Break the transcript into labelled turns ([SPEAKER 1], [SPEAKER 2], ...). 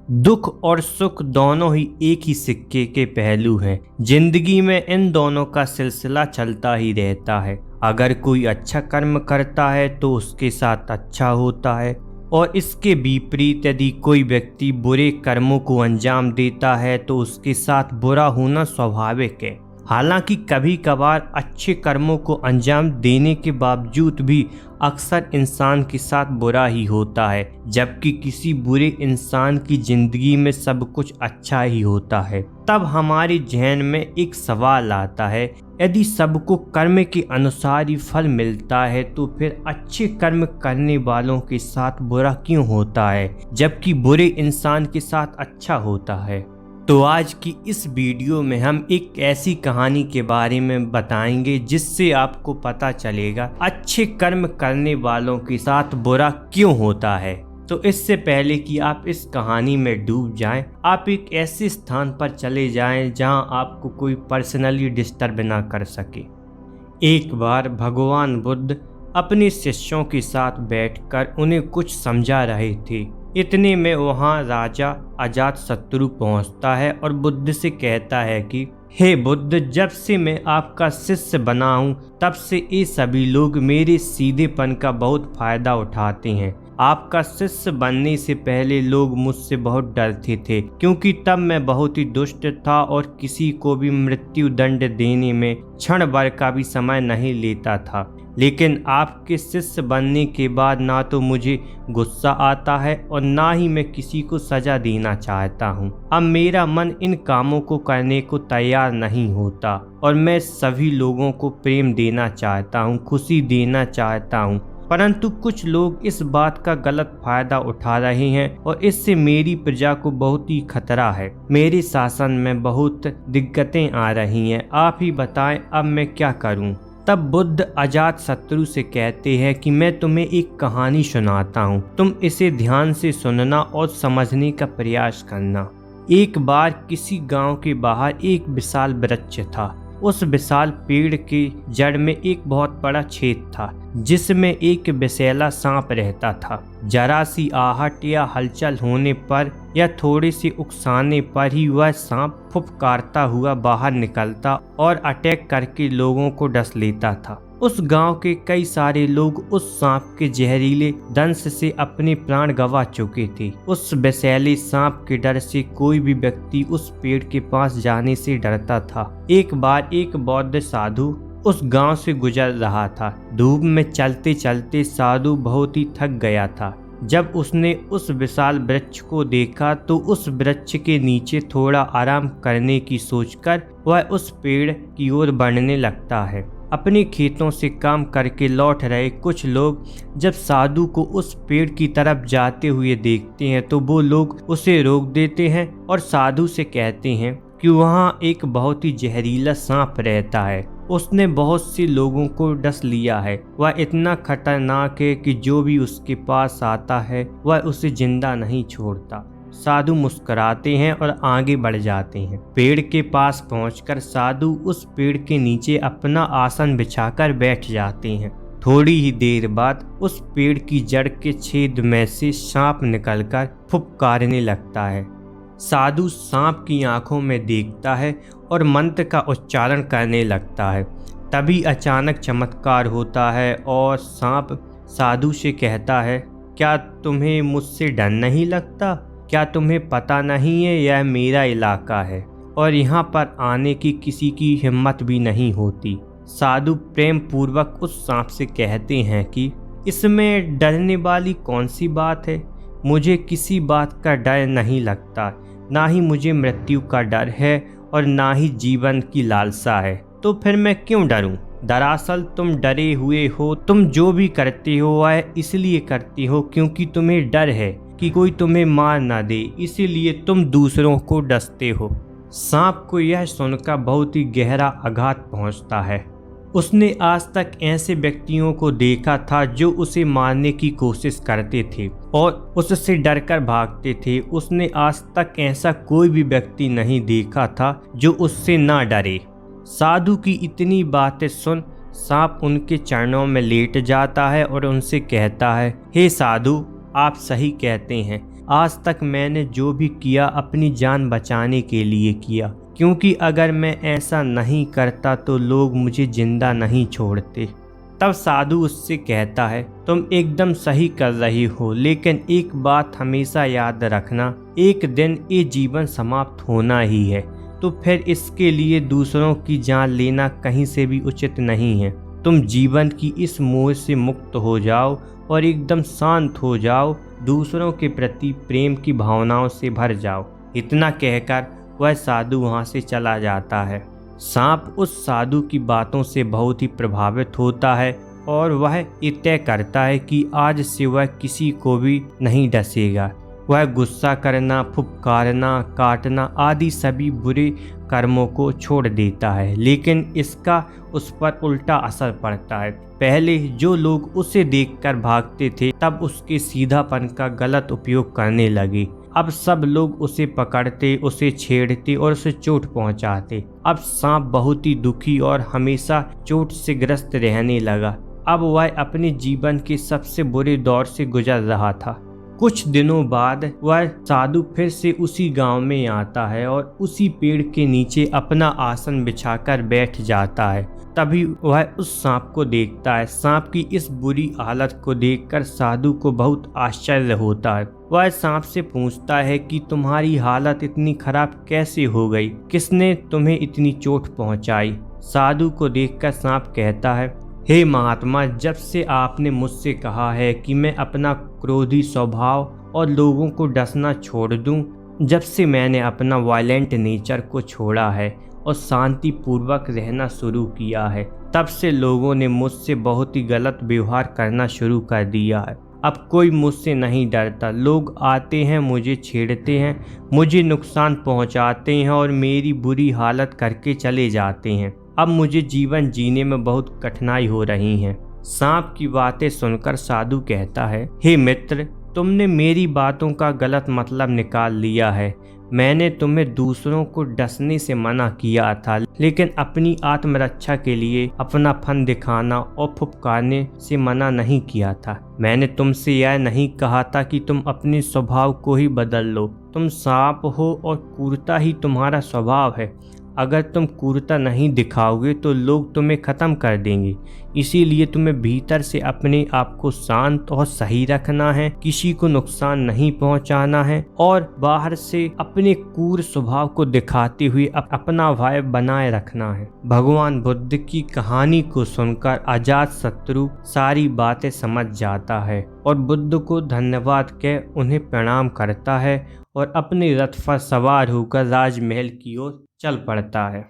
[SPEAKER 1] दुख और सुख दोनों ही एक ही सिक्के के पहलू हैं। जिंदगी में इन दोनों का सिलसिला चलता ही रहता है। अगर कोई अच्छा कर्म करता है तो उसके साथ अच्छा होता है, और इसके विपरीत यदि कोई व्यक्ति बुरे कर्मों को अंजाम देता है तो उसके साथ बुरा होना स्वाभाविक है। हालांकि कभी कभार अच्छे कर्मों को अंजाम देने के बावजूद भी अक्सर इंसान के साथ बुरा ही होता है, जबकि किसी बुरे इंसान की जिंदगी में सब कुछ अच्छा ही होता है। तब हमारे जहन में एक सवाल आता है, यदि सबको कर्म के अनुसार ही फल मिलता है तो फिर अच्छे कर्म करने वालों के साथ बुरा क्यों होता है, जबकि बुरे इंसान के साथ अच्छा होता है। तो आज की इस वीडियो में हम एक ऐसी कहानी के बारे में बताएंगे जिससे आपको पता चलेगा अच्छे कर्म करने वालों के साथ बुरा क्यों होता है। तो इससे पहले कि आप इस कहानी में डूब जाएं, आप एक ऐसे स्थान पर चले जाएं जहां आपको कोई पर्सनली डिस्टर्ब ना कर सके। एक बार भगवान बुद्ध अपने शिष्यों के साथ बैठकर उन्हें कुछ समझा रहे थे। इतने में वहाँ राजा अजातशत्रु पहुँचता है और बुद्ध से कहता है कि हे बुद्ध, जब से मैं आपका शिष्य बना हूँ तब से ये सभी लोग मेरे सीधेपन का बहुत फायदा उठाते हैं। आपका शिष्य बनने से पहले लोग मुझसे बहुत डरते थे, क्योंकि तब मैं बहुत ही दुष्ट था और किसी को भी मृत्यु दंड देने में क्षण भर का भी समय नहीं लेता था। लेकिन आपके शिष्य बनने के बाद ना तो मुझे गुस्सा आता है और ना ही मैं किसी को सजा देना चाहता हूँ। अब मेरा मन इन कामों को करने को तैयार नहीं होता और मैं सभी लोगों को प्रेम देना चाहता हूँ, खुशी देना चाहता हूँ। परंतु कुछ लोग इस बात का गलत फायदा उठा रहे हैं और इससे मेरी प्रजा को बहुत ही खतरा है। मेरे शासन में बहुत दिक्कतें आ रही हैं। आप ही बताएं अब मैं क्या करूं? तब बुद्ध अजातशत्रु से कहते हैं कि मैं तुम्हें एक कहानी सुनाता हूँ, तुम इसे ध्यान से सुनना और समझने का प्रयास करना। एक बार किसी गांव के बाहर एक विशाल वृक्ष था। उस विशाल पेड़ के जड़ में एक बहुत बड़ा छेद था जिसमें एक विषैला सांप रहता था। जरा सी आहट या हलचल होने पर या थोड़े से उकसाने पर ही वह सांप फुफकारता हुआ बाहर निकलता और अटैक करके लोगों को डस लेता था। उस गांव के कई सारे लोग उस सांप के जहरीले दंश से अपने प्राण गंवा चुके थे। उस विषैले सांप के डर से कोई भी व्यक्ति उस पेड़ के पास जाने से डरता था। एक बार एक बौद्ध साधु उस गांव से गुजर रहा था। धूप में चलते चलते साधु बहुत ही थक गया था। जब उसने उस विशाल वृक्ष को देखा तो उस वृक्ष के नीचे थोड़ा आराम करने की सोचकर वह उस पेड़ की ओर बढ़ने लगता है। अपने खेतों से काम करके लौट रहे कुछ लोग जब साधु को उस पेड़ की तरफ जाते हुए देखते हैं तो वो लोग उसे रोक देते हैं और साधु से कहते हैं कि वहाँ एक बहुत ही जहरीला सांप रहता है। उसने बहुत से लोगों को डस लिया है। वह इतना खतरनाक है कि जो भी उसके पास आता है वह उसे जिंदा नहीं छोड़ता। साधु मुस्कुराते हैं और आगे बढ़ जाते हैं। पेड़ के पास पहुंचकर साधु उस पेड़ के नीचे अपना आसन बिछाकर बैठ जाते हैं। थोड़ी ही देर बाद उस पेड़ की जड़ के छेद में से सांप निकलकर फुफकारने लगता है। साधु सांप की आंखों में देखता है और मंत्र का उच्चारण करने लगता है। तभी अचानक चमत्कार होता है और सांप साधु से कहता है, क्या तुम्हें मुझसे डर नहीं लगता? क्या तुम्हें पता नहीं है यह मेरा इलाका है और यहाँ पर आने की किसी की हिम्मत भी नहीं होती। साधु प्रेम पूर्वक उस सांप से कहते हैं कि इसमें डरने वाली कौन सी बात है? मुझे किसी बात का डर नहीं लगता, ना ही मुझे मृत्यु का डर है और ना ही जीवन की लालसा है। तो फिर मैं क्यों डरूं? दरअसल तुम डरे हुए हो। तुम जो भी करते हो वह इसलिए करते हो क्योंकि तुम्हें डर है कि कोई तुम्हें मार ना दे, इसीलिए तुम दूसरों को डसते हो। सांप को यह सुनकर बहुत ही गहरा आघात पहुंचता है। उसने आज तक ऐसे व्यक्तियों को देखा था जो उसे मारने की कोशिश करते थे और उससे डरकर भागते थे। उसने आज तक ऐसा कोई भी व्यक्ति नहीं देखा था जो उससे ना डरे। साधु की इतनी बातें सुन सांप उनके चरणों में लेट जाता है और उनसे कहता है, हे साधु, आप सही कहते हैं। आज तक मैंने जो भी किया अपनी जान बचाने के लिए किया, क्योंकि अगर मैं ऐसा नहीं करता तो लोग मुझे जिंदा नहीं छोड़ते। तब साधु उससे कहता है, तुम एकदम सही कर रही हो, लेकिन एक बात हमेशा याद रखना, एक दिन ये जीवन समाप्त होना ही है, तो फिर इसके लिए दूसरों की जान लेना कहीं से भी उचित नहीं है। तुम जीवन की इस मोह से मुक्त हो जाओ और एकदम शांत हो जाओ, दूसरों के प्रति प्रेम की भावनाओं से भर जाओ। इतना कहकर वह साधु वहाँ से चला जाता है। सांप उस साधु की बातों से बहुत ही प्रभावित होता है और वह ये तय करता है कि आज से वह किसी को भी नहीं डसेगा। वह गुस्सा करना, फुफकारना, काटना आदि सभी बुरे कर्मों को छोड़ देता है, लेकिन इसका उस पर उल्टा असर पड़ता है। पहले जो लोग उसे देखकर भागते थे, तब उसके सीधापन का गलत उपयोग करने लगे। अब सब लोग उसे पकड़ते, उसे छेड़ते और उसे चोट पहुंचाते। अब सांप बहुत ही दुखी और हमेशा चोट से ग्रस्त रहने लगा। अब वह अपने जीवन के सबसे बुरे दौर से गुजर रहा था। कुछ दिनों बाद वह साधु फिर से उसी गांव में आता है और उसी पेड़ के नीचे अपना आसन बिछाकर बैठ जाता है। तभी वह उस सांप को देखता है। सांप की इस बुरी हालत को देखकर साधु को बहुत आश्चर्य होता है। वह सांप से पूछता है कि तुम्हारी हालत इतनी खराब कैसे हो गई, किसने तुम्हें इतनी चोट पहुंचाई? साधु को देखकर सांप कहता है, हे महात्मा, जब से आपने मुझसे कहा है कि मैं अपना क्रोधी स्वभाव और लोगों को डसना छोड़ दूं, जब से मैंने अपना वायलेंट नेचर को छोड़ा है और शांति पूर्वक रहना शुरू किया है, तब से लोगों ने मुझसे बहुत ही गलत व्यवहार करना शुरू कर दिया है। अब कोई मुझसे नहीं डरता। लोग आते हैं, मुझे छेड़ते हैं, मुझे नुकसान पहुंचाते हैं और मेरी बुरी हालत करके चले जाते हैं। अब मुझे जीवन जीने में बहुत कठिनाई हो रही है। सांप की बातें सुनकर साधु कहता है, हे मित्र, तुमने मेरी बातों का गलत मतलब निकाल लिया है। मैंने तुम्हें दूसरों को डसने से मना किया था, लेकिन अपनी आत्मरक्षा के लिए अपना फन दिखाना और फुफकारने से मना नहीं किया था। मैंने तुमसे यह नहीं कहा था कि तुम अपने स्वभाव को ही बदल लो। तुम सांप हो और क्रूरता ही तुम्हारा स्वभाव है। अगर तुम क्रूरता नहीं दिखाओगे तो लोग तुम्हें ख़त्म कर देंगे। इसीलिए तुम्हें भीतर से अपने आप को शांत और सही रखना है, किसी को नुकसान नहीं पहुंचाना है और बाहर से अपने क्रूर स्वभाव को दिखाते हुए अपना वाइब बनाए रखना है। भगवान बुद्ध की कहानी को सुनकर अजातशत्रु सारी बातें समझ जाता है और बुद्ध को धन्यवाद कह उन्हें प्रणाम करता है और अपने रथ पर सवार होकर राजमहल की ओर चल पड़ता है।